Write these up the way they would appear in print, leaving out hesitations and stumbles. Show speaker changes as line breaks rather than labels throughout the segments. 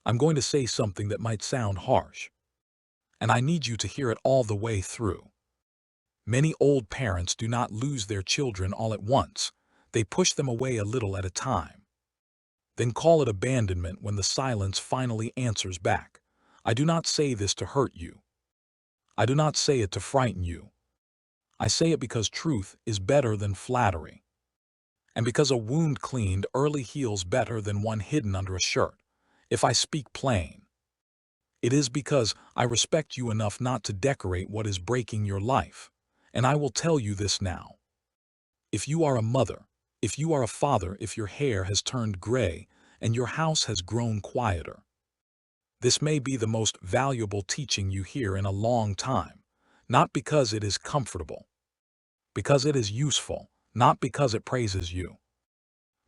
I'm going to say something that might sound harsh, and I need you to hear it all the way through. Many old parents do not lose their children all at once. They push them away a little at a time, then call it abandonment when the silence finally answers back. I do not say this to hurt you. I do not say it to frighten you. I say it because truth is better than flattery, and because a wound cleaned early heals better than one hidden under a shirt. If I speak plain, it is because I respect you enough not to decorate what is breaking your life. And I will tell you this now. If you are a mother, if you are a father, if your hair has turned gray and your house has grown quieter, this may be the most valuable teaching you hear in a long time, not because it is comfortable, because it is useful, not because it praises you,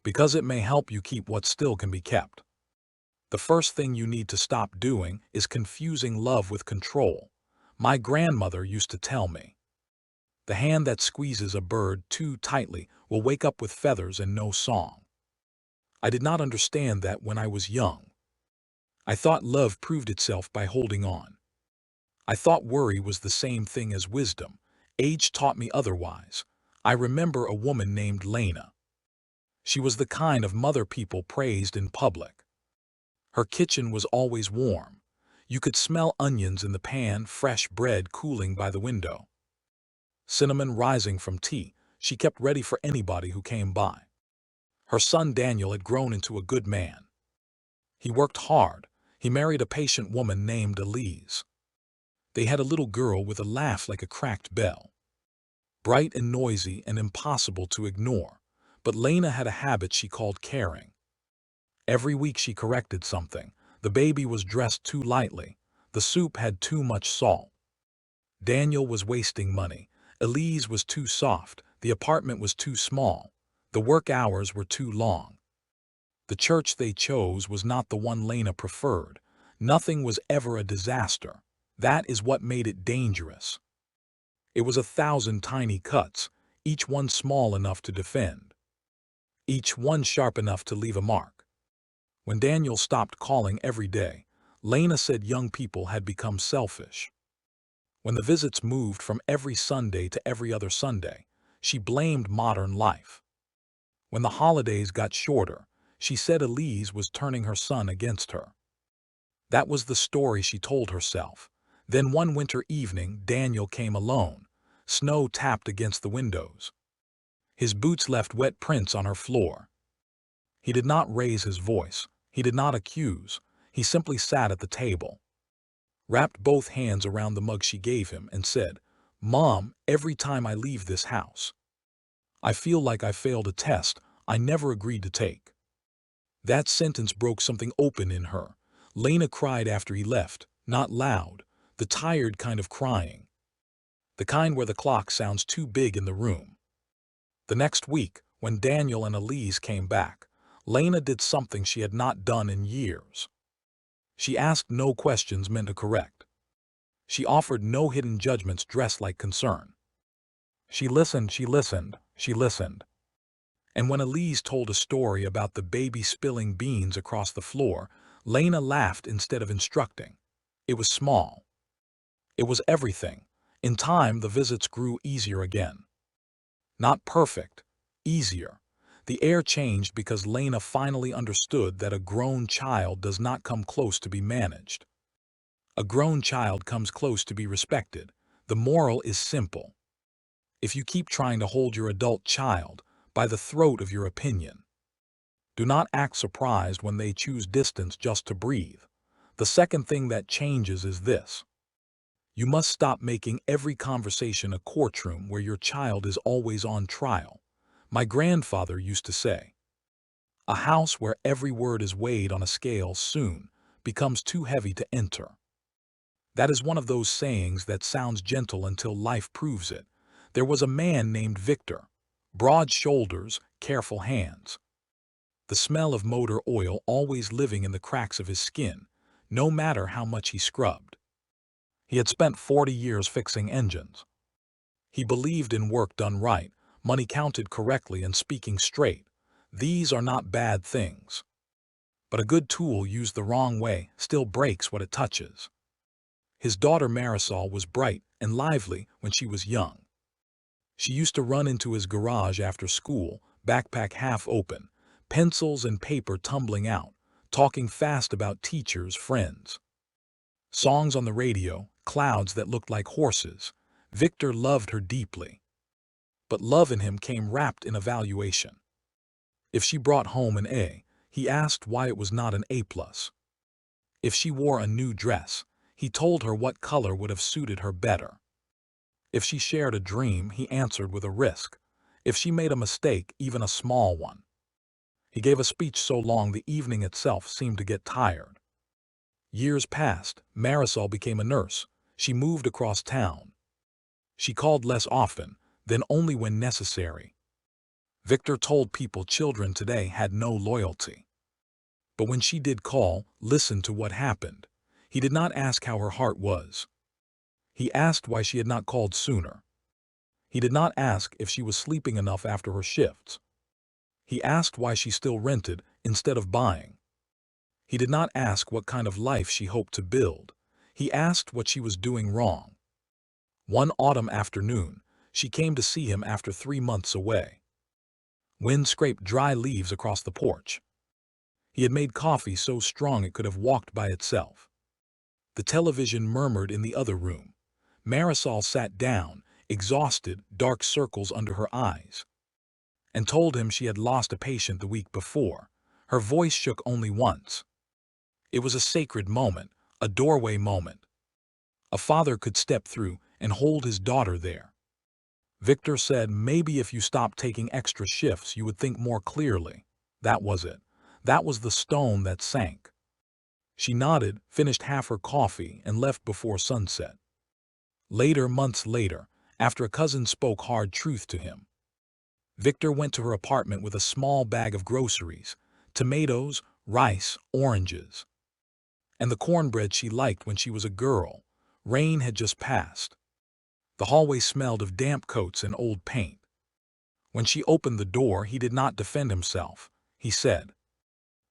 because it may help you keep what still can be kept. The first thing you need to stop doing is confusing love with control. My grandmother used to tell me, the hand that squeezes a bird too tightly will wake up with feathers and no song. I did not understand that when I was young. I thought love proved itself by holding on. I thought worry was the same thing as wisdom. Age taught me otherwise. I remember a woman named Lena. She was the kind of mother people praised in public. Her kitchen was always warm. You could smell onions in the pan, fresh bread cooling by the window, cinnamon rising from tea. She kept ready for anybody who came by. Her son Daniel had grown into a good man. He worked hard. He married a patient woman named Elise. They had a little girl with a laugh like a cracked bell, bright and noisy and impossible to ignore. But Lena had a habit she called caring. Every week she corrected something. The baby was dressed too lightly. The soup had too much salt. Daniel was wasting money. Elise was too soft. The apartment was too small. The work hours were too long. The church they chose was not the one Lena preferred. Nothing was ever a disaster. That is what made it dangerous. It was 1,000 tiny cuts, each one small enough to defend, each one sharp enough to leave a mark. When Daniel stopped calling every day, Lena said young people had become selfish. When the visits moved from every Sunday to every other Sunday, she blamed modern life. When the holidays got shorter, she said Elise was turning her son against her. That was the story she told herself. Then one winter evening, Daniel came alone. Snow tapped against the windows. His boots left wet prints on her floor. He did not raise his voice. He did not accuse. He simply sat at the table, wrapped both hands around the mug she gave him, and said, "Mom, every time I leave this house, I feel like I failed a test I never agreed to take." That sentence broke something open in her. Lena cried after he left, not loud, the tired kind of crying, the kind where the clock sounds too big in the room. The next week, when Daniel and Elise came back, Lena did something she had not done in years. She asked no questions meant to correct. She offered no hidden judgments dressed like concern. She listened, she listened, she listened. And when Elise told a story about the baby spilling beans across the floor, Lena laughed instead of instructing. It was small. It was everything. In time, the visits grew easier again. Not perfect, easier. The air changed because Lena finally understood that a grown child does not come close to be managed. A grown child comes close to be respected. The moral is simple. If you keep trying to hold your adult child by the throat of your opinion, do not act surprised when they choose distance just to breathe. The second thing that changes is this. You must stop making every conversation a courtroom where your child is always on trial. My grandfather used to say, "A house where every word is weighed on a scale soon becomes too heavy to enter." That is one of those sayings that sounds gentle until life proves it. There was a man named Victor. Broad shoulders, careful hands. The smell of motor oil always living in the cracks of his skin, no matter how much he scrubbed. He had spent 40 years fixing engines. He believed in work done right, money counted correctly, and speaking straight. These are not bad things. But a good tool used the wrong way still breaks what it touches. His daughter Marisol was bright and lively when she was young. She used to run into his garage after school, backpack half open, pencils and paper tumbling out, talking fast about teachers, friends. Songs on the radio, clouds that looked like horses. Victor loved her deeply. But love in him came wrapped in evaluation. If she brought home an A, he asked why it was not an A+. If she wore a new dress, he told her what color would have suited her better. If she shared a dream, he answered with a risk. If she made a mistake, even a small one. He gave a speech so long the evening itself seemed to get tired. Years passed. Marisol became a nurse. She moved across town. She called less often, then only when necessary. Victor told people children today had no loyalty. But when she did call, listen to what happened. He did not ask how her heart was. He asked why she had not called sooner. He did not ask if she was sleeping enough after her shifts. He asked why she still rented instead of buying. He did not ask what kind of life she hoped to build. He asked what she was doing wrong. One autumn afternoon, she came to see him after 3 months away. Wind scraped dry leaves across the porch. He had made coffee so strong it could have walked by itself. The television murmured in the other room. Marisol sat down, exhausted, dark circles under her eyes, and told him she had lost a patient the week before. Her voice shook only once. It was a sacred moment, a doorway moment. A father could step through and hold his daughter there. Victor said, maybe if you stopped taking extra shifts, you would think more clearly. That was it. That was the stone that sank. She nodded, finished half her coffee, and left before sunset. Later, months later, after a cousin spoke hard truth to him, Victor went to her apartment with a small bag of groceries, tomatoes, rice, oranges, and the cornbread she liked when she was a girl. Rain had just passed. The hallway smelled of damp coats and old paint. When she opened the door, he did not defend himself. He said,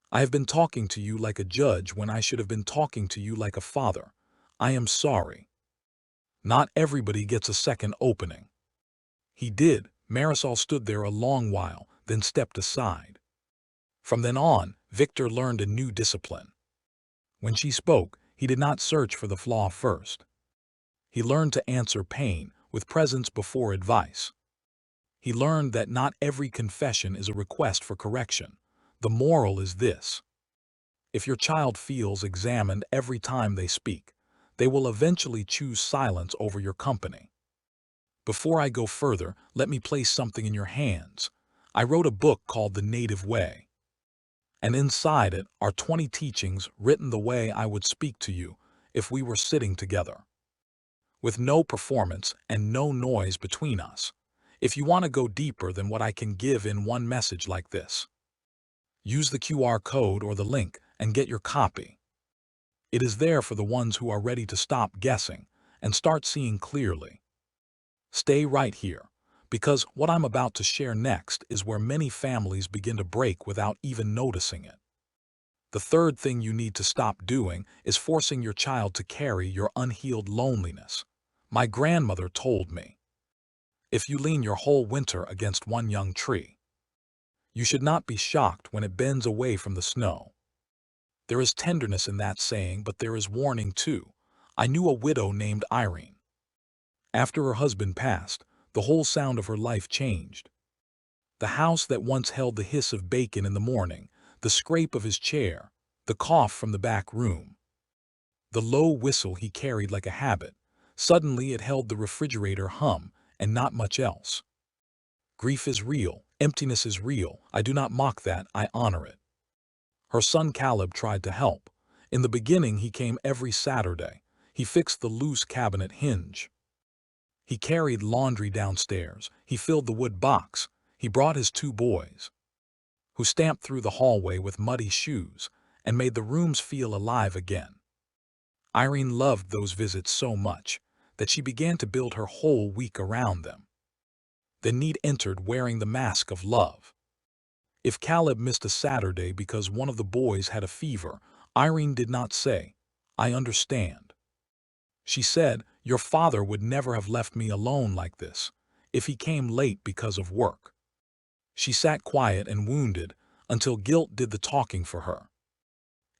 I have been talking to you like a judge when I should have been talking to you like a father. I am sorry. Not everybody gets a second opening. He did. Marisol stood there a long while, then stepped aside. From then on, Victor learned a new discipline. When she spoke, he did not search for the flaw first. He learned to answer pain with presence before advice. He learned that not every confession is a request for correction. The moral is this: if your child feels examined every time they speak, they will eventually choose silence over your company. Before I go further, let me place something in your hands. I wrote a book called The Native Way, and inside it are 20 teachings written the way I would speak to you if we were sitting together, with no performance and no noise between us. If you want to go deeper than what I can give in one message like this, use the QR code or the link and get your copy. It is there for the ones who are ready to stop guessing and start seeing clearly. Stay right here, because what I'm about to share next is where many families begin to break without even noticing it. The third thing you need to stop doing is forcing your child to carry your unhealed loneliness. My grandmother told me, if you lean your whole winter against one young tree, you should not be shocked when it bends away from the snow. There is tenderness in that saying, but there is warning too. I knew a widow named Irene. After her husband passed, the whole sound of her life changed. The house that once held the hiss of bacon in the morning, the scrape of his chair, the cough from the back room, the low whistle he carried like a habit, suddenly it held the refrigerator hum and not much else. Grief is real, emptiness is real. I do not mock that, I honor it. Her son Caleb tried to help. In the beginning, he came every Saturday. He fixed the loose cabinet hinge. He carried laundry downstairs. He filled the wood box. He brought his 2 boys, who stamped through the hallway with muddy shoes and made the rooms feel alive again. Irene loved those visits so much that she began to build her whole week around them. Then Need entered wearing the mask of love. If Caleb missed a Saturday because one of the boys had a fever, Irene did not say, "I understand." She said, "Your father would never have left me alone like this, if he came late because of work." She sat quiet and wounded until guilt did the talking for her.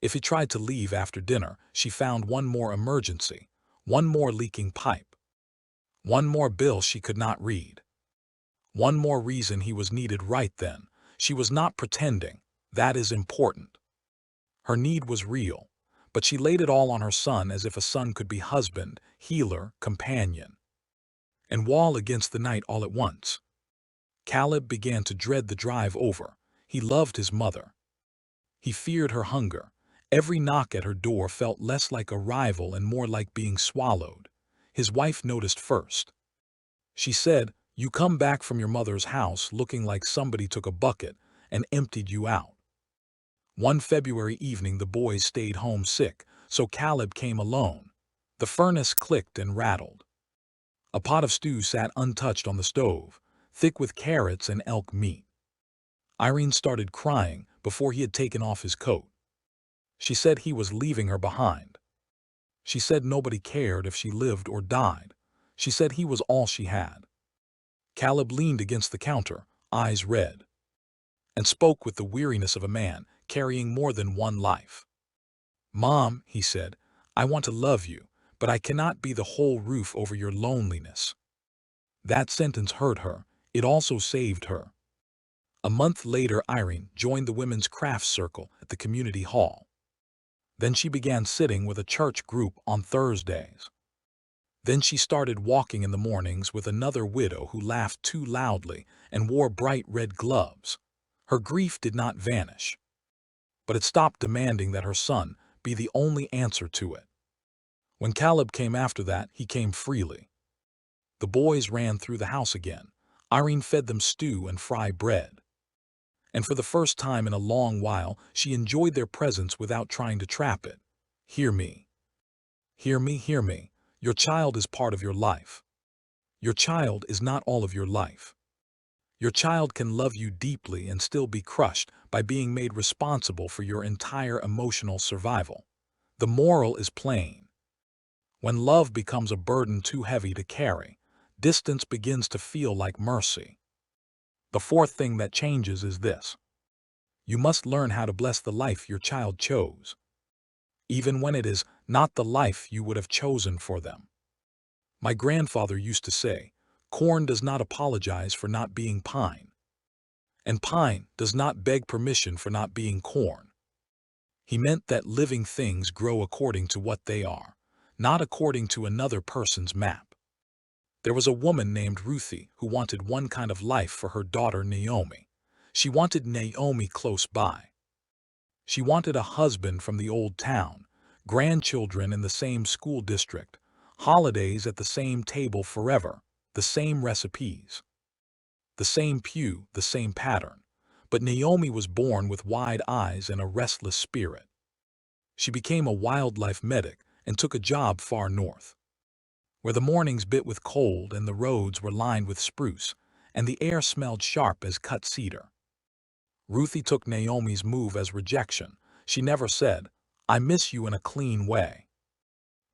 If he tried to leave after dinner, she found one more emergency, one more leaking pipe, one more bill she could not read, one more reason he was needed right then. She was not pretending. That is important. Her need was real, but she laid it all on her son as if a son could be husband, healer, companion. And wall against the night all at once. Caleb began to dread the drive over. He loved his mother. He feared her hunger. Every knock at her door felt less like a rival and more like being swallowed. His wife noticed first. She said, "You come back from your mother's house looking like somebody took a bucket and emptied you out." One February evening the boys stayed home sick, so Caleb came alone. The furnace clicked and rattled. A pot of stew sat untouched on the stove, thick with carrots and elk meat. Irene started crying before he had taken off his coat. She said he was leaving her behind. She said nobody cared if she lived or died. She said he was all she had. Caleb leaned against the counter, eyes red, and spoke with the weariness of a man carrying more than one life. "Mom," he said, "I want to love you, but I cannot be the whole roof over your loneliness." That sentence hurt her. It also saved her. A month later, Irene joined the Women's Crafts Circle at the community hall. Then she began sitting with a church group on Thursdays. Then she started walking in the mornings with another widow who laughed too loudly and wore bright red gloves. Her grief did not vanish, but it stopped demanding that her son be the only answer to it. When Caleb came after that, he came freely. The boys ran through the house again. Irene fed them stew and fry bread. And for the first time in a long while, she enjoyed their presence without trying to trap it. "Hear me. Hear me, hear me. Your child is part of your life. Your child is not all of your life. Your child can love you deeply and still be crushed by being made responsible for your entire emotional survival. The moral is plain. When love becomes a burden too heavy to carry, distance begins to feel like mercy. The fourth thing that changes is this. You must learn how to bless the life your child chose, even when it is not the life you would have chosen for them. My grandfather used to say, "Corn does not apologize for not being pine, and pine does not beg permission for not being corn." He meant that living things grow according to what they are, not according to another person's map. There was a woman named Ruthie who wanted one kind of life for her daughter Naomi. She wanted Naomi close by. She wanted a husband from the old town, grandchildren in the same school district, holidays at the same table forever, the same recipes, the same pew, the same pattern. But Naomi was born with wide eyes and a restless spirit. She became a wildlife medic and took a job far north, where the mornings bit with cold and the roads were lined with spruce, and the air smelled sharp as cut cedar. Ruthie took Naomi's move as rejection. She never said, "I miss you," in a clean way.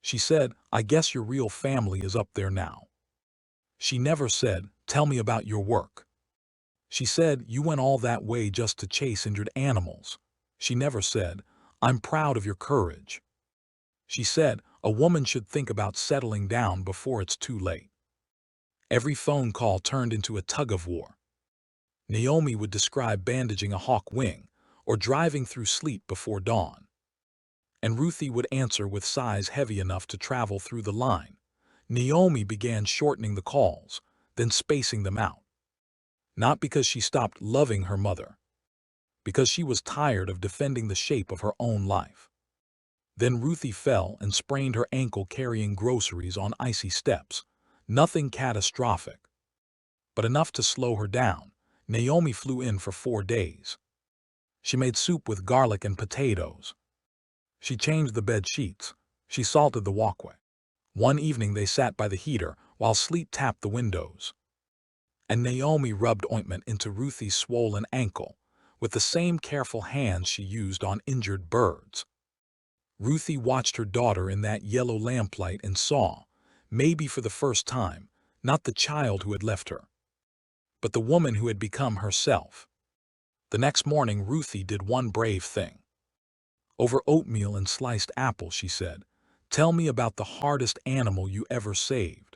She said, "I guess your real family is up there now." She never said, "Tell me about your work." She said, "You went all that way just to chase injured animals." She never said, "I'm proud of your courage." She said, "A woman should think about settling down before it's too late." Every phone call turned into a tug-of-war. Naomi would describe bandaging a hawk wing or driving through sleet before dawn. And Ruthie would answer with sighs heavy enough to travel through the line. Naomi began shortening the calls, then spacing them out. Not because she stopped loving her mother, because she was tired of defending the shape of her own life. Then Ruthie fell and sprained her ankle carrying groceries on icy steps. Nothing catastrophic, but enough to slow her down. Naomi flew in for 4 days. She made soup with garlic and potatoes. She changed the bed sheets. She salted the walkway. One evening they sat by the heater while sleet tapped the windows. And Naomi rubbed ointment into Ruthie's swollen ankle, with the same careful hands she used on injured birds. Ruthie watched her daughter in that yellow lamplight and saw, maybe for the first time, not the child who had left her, but the woman who had become herself. The next morning Ruthie did one brave thing. Over oatmeal and sliced apples, she said, "Tell me about the hardest animal you ever saved."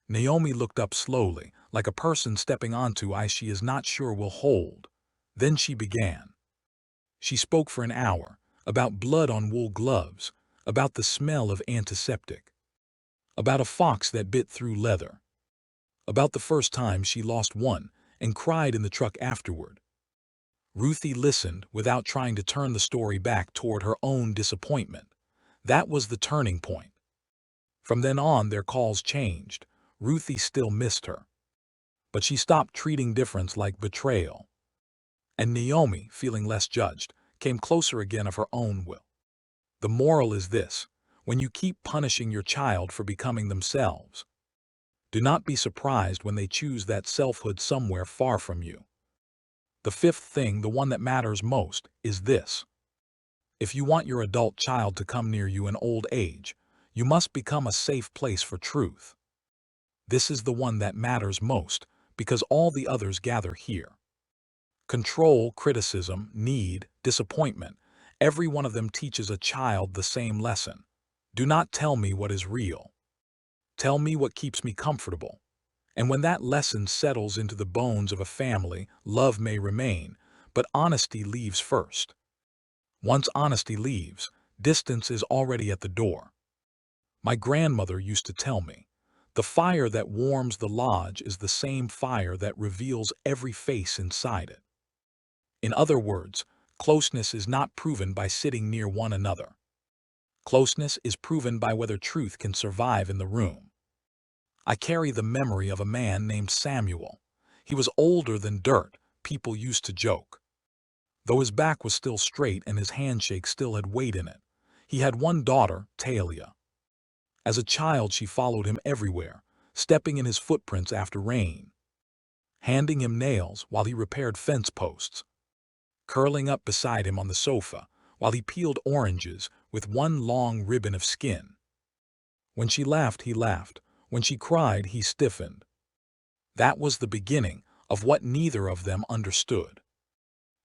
Naomi looked up slowly, like a person stepping onto ice she is not sure will hold. Then she began. She spoke for an hour, about blood on wool gloves, about the smell of antiseptic, about a fox that bit through leather, about the first time she lost one and cried in the truck afterward. Ruthie listened without trying to turn the story back toward her own disappointment. That was the turning point. From then on their calls changed. Ruthie still missed her, but she stopped treating difference like betrayal. And Naomi, feeling less judged, came closer again of her own will. The moral is this: when you keep punishing your child for becoming themselves, do not be surprised when they choose that selfhood somewhere far from you. The fifth thing, the one that matters most, is this: if you want your adult child to come near you in old age, you must become a safe place for truth. This is the one that matters most, because all the others gather here. Control, criticism, need, disappointment, every one of them teaches a child the same lesson. Do not tell me what is real. Tell me what keeps me comfortable. And when that lesson settles into the bones of a family, love may remain, but honesty leaves first. Once honesty leaves, distance is already at the door. My grandmother used to tell me, the fire that warms the lodge is the same fire that reveals every face inside it. In other words, closeness is not proven by sitting near one another. Closeness is proven by whether truth can survive in the room. I carry the memory of a man named Samuel. He was older than dirt, people used to joke. Though his back was still straight and his handshake still had weight in it. He had one daughter, Talia. As a child she followed him everywhere, stepping in his footprints after rain, handing him nails while he repaired fence posts, curling up beside him on the sofa while he peeled oranges with one long ribbon of skin. When she laughed, he laughed. When she cried, he stiffened. That was the beginning of what neither of them understood.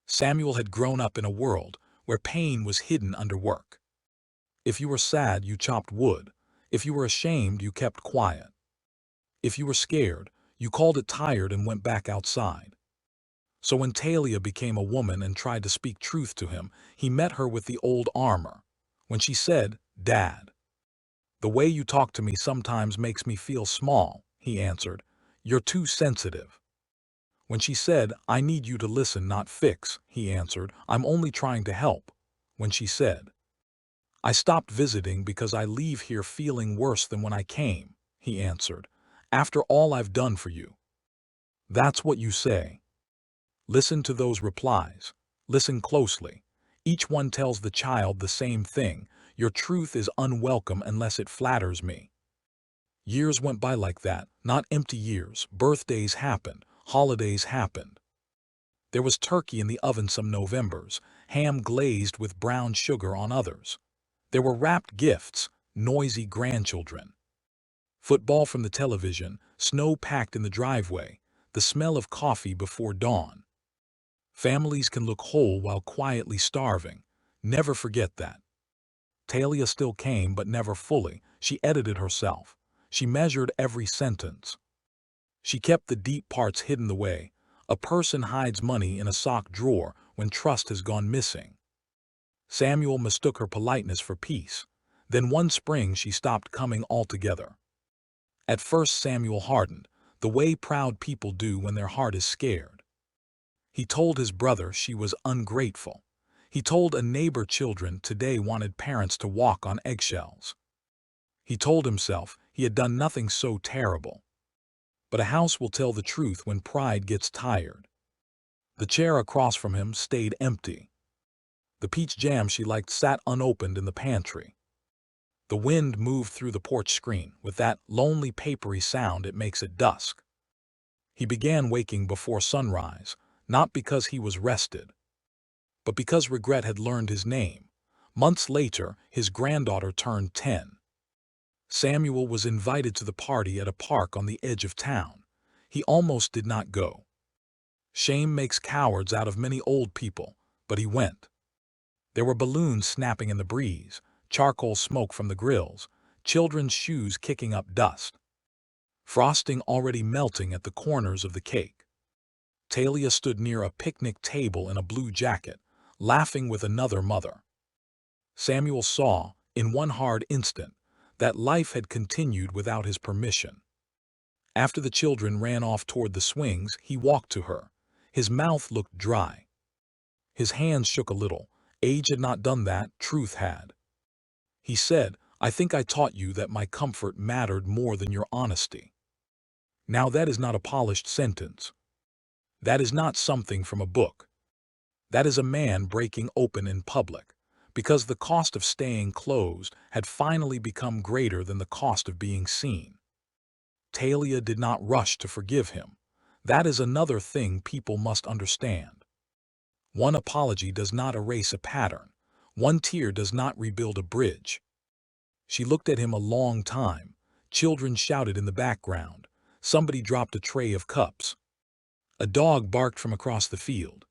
Samuel had grown up in a world where pain was hidden under work. If you were sad, you chopped wood. If you were ashamed, you kept quiet. If you were scared, you called it tired and went back outside. So when Talia became a woman and tried to speak truth to him, he met her with the old armor. When she said, "Dad, the way you talk to me sometimes makes me feel small," he answered, "You're too sensitive." When she said, "I need you to listen, not fix," he answered, "I'm only trying to help." When she said, "I stopped visiting because I leave here feeling worse than when I came," he answered, "After all I've done for you." That's what you say. Listen to those replies. Listen closely. Each one tells the child the same thing: your truth is unwelcome unless it flatters me. Years went by like that, not empty years. Birthdays happened. Holidays happened. There was turkey in the oven some Novembers, ham glazed with brown sugar on others. There were wrapped gifts, noisy grandchildren. Football from the television, snow packed in the driveway, the smell of coffee before dawn. Families can look whole while quietly starving. Never forget that. Talia still came, but never fully. She edited herself. She measured every sentence. She kept the deep parts hidden the way a person hides money in a sock drawer when trust has gone missing. Samuel mistook her politeness for peace. Then one spring she stopped coming altogether. At first Samuel hardened, the way proud people do when their heart is scared. He told his brother she was ungrateful. He told a neighbor children today wanted parents to walk on eggshells. He told himself he had done nothing so terrible. But a house will tell the truth when pride gets tired. The chair across from him stayed empty. The peach jam she liked sat unopened in the pantry. The wind moved through the porch screen with that lonely papery sound it makes at dusk. He began waking before sunrise, not because he was rested, but because regret had learned his name. Months later, his granddaughter turned 10. Samuel was invited to the party at a park on the edge of town. He almost did not go. Shame makes cowards out of many old people, but he went. There were balloons snapping in the breeze, charcoal smoke from the grills, children's shoes kicking up dust, frosting already melting at the corners of the cake. Talia stood near a picnic table in a blue jacket, laughing with another mother. Samuel saw, in one hard instant, that life had continued without his permission. After the children ran off toward the swings, he walked to her. His mouth looked dry. His hands shook a little. Age had not done that, truth had. He said, "I think I taught you that my comfort mattered more than your honesty." Now that is not a polished sentence. That is not something from a book. That is a man breaking open in public, because the cost of staying closed had finally become greater than the cost of being seen. Talia did not rush to forgive him. That is another thing people must understand. One apology does not erase a pattern. One tear does not rebuild a bridge. She looked at him a long time. Children shouted in the background. Somebody dropped a tray of cups. A dog barked from across the field.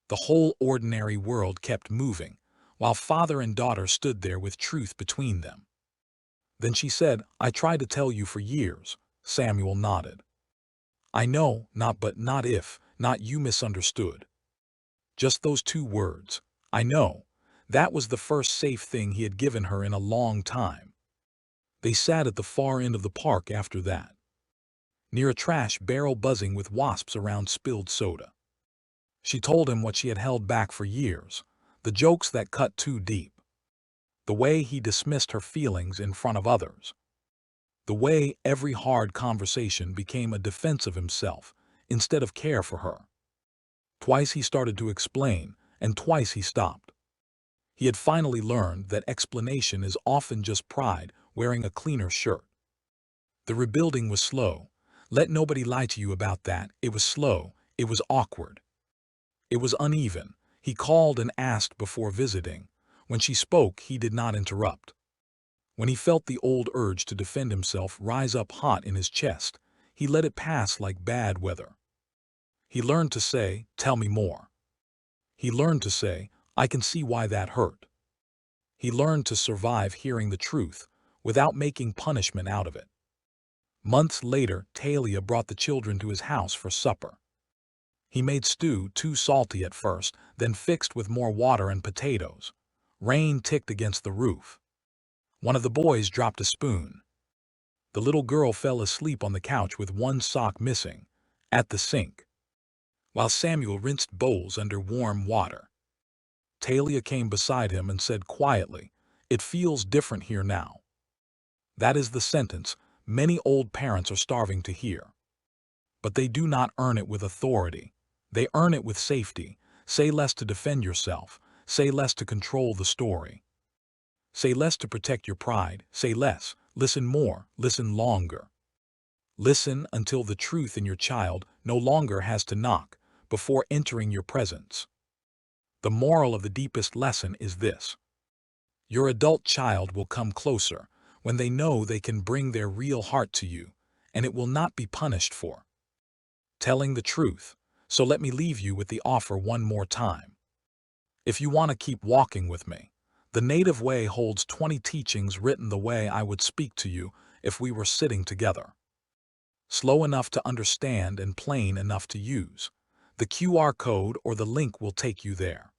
The whole ordinary world kept moving, while father and daughter stood there with truth between them. Then she said, "I tried to tell you for years." Samuel nodded. "I know, not if, not you misunderstood." Just those 2 words, "I know." That was the first safe thing he had given her in a long time. They sat at the far end of the park after that, near a trash barrel buzzing with wasps around spilled soda. She told him what she had held back for years, the jokes that cut too deep, the way he dismissed her feelings in front of others, the way every hard conversation became a defense of himself instead of care for her. Twice he started to explain, and twice he stopped. He had finally learned that explanation is often just pride wearing a cleaner shirt. The rebuilding was slow. Let nobody lie to you about that. It was slow. It was awkward. It was uneven. He called and asked before visiting. When she spoke, he did not interrupt. When he felt the old urge to defend himself rise up hot in his chest, he let it pass like bad weather. He learned to say, "Tell me more." He learned to say, "I can see why that hurt." He learned to survive hearing the truth without making punishment out of it. Months later, Talia brought the children to his house for supper. He made stew too salty at first, then fixed with more water and potatoes. Rain ticked against the roof. One of the boys dropped a spoon. The little girl fell asleep on the couch with one sock missing, at the sink, while Samuel rinsed bowls under warm water. Talia came beside him and said quietly, "It feels different here now." That is the sentence many old parents are starving to hear. But they do not earn it with authority. They earn it with safety. Say less to defend yourself. Say less to control the story. Say less to protect your pride. Say less. Listen more. Listen longer. Listen until the truth in your child no longer has to knock before entering your presence. The moral of the deepest lesson is this: your adult child will come closer when they know they can bring their real heart to you, and it will not be punished for telling the truth. So let me leave you with the offer one more time. If you want to keep walking with me, the Native Way holds 20 teachings written the way I would speak to you if we were sitting together. Slow enough to understand and plain enough to use. The QR code or the link will take you there.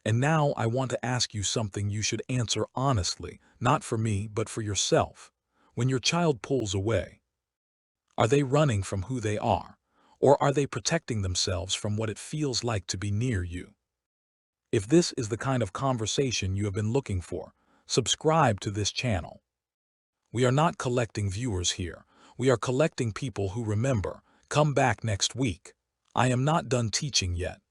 And now I want to ask you something you should answer honestly, not for me, but for yourself. When your child pulls away, are they running from who they are, or are they protecting themselves from what it feels like to be near you? If this is the kind of conversation you have been looking for, subscribe to this channel. We are not collecting viewers here. We are collecting people who remember. Come back next week. I am not done teaching yet.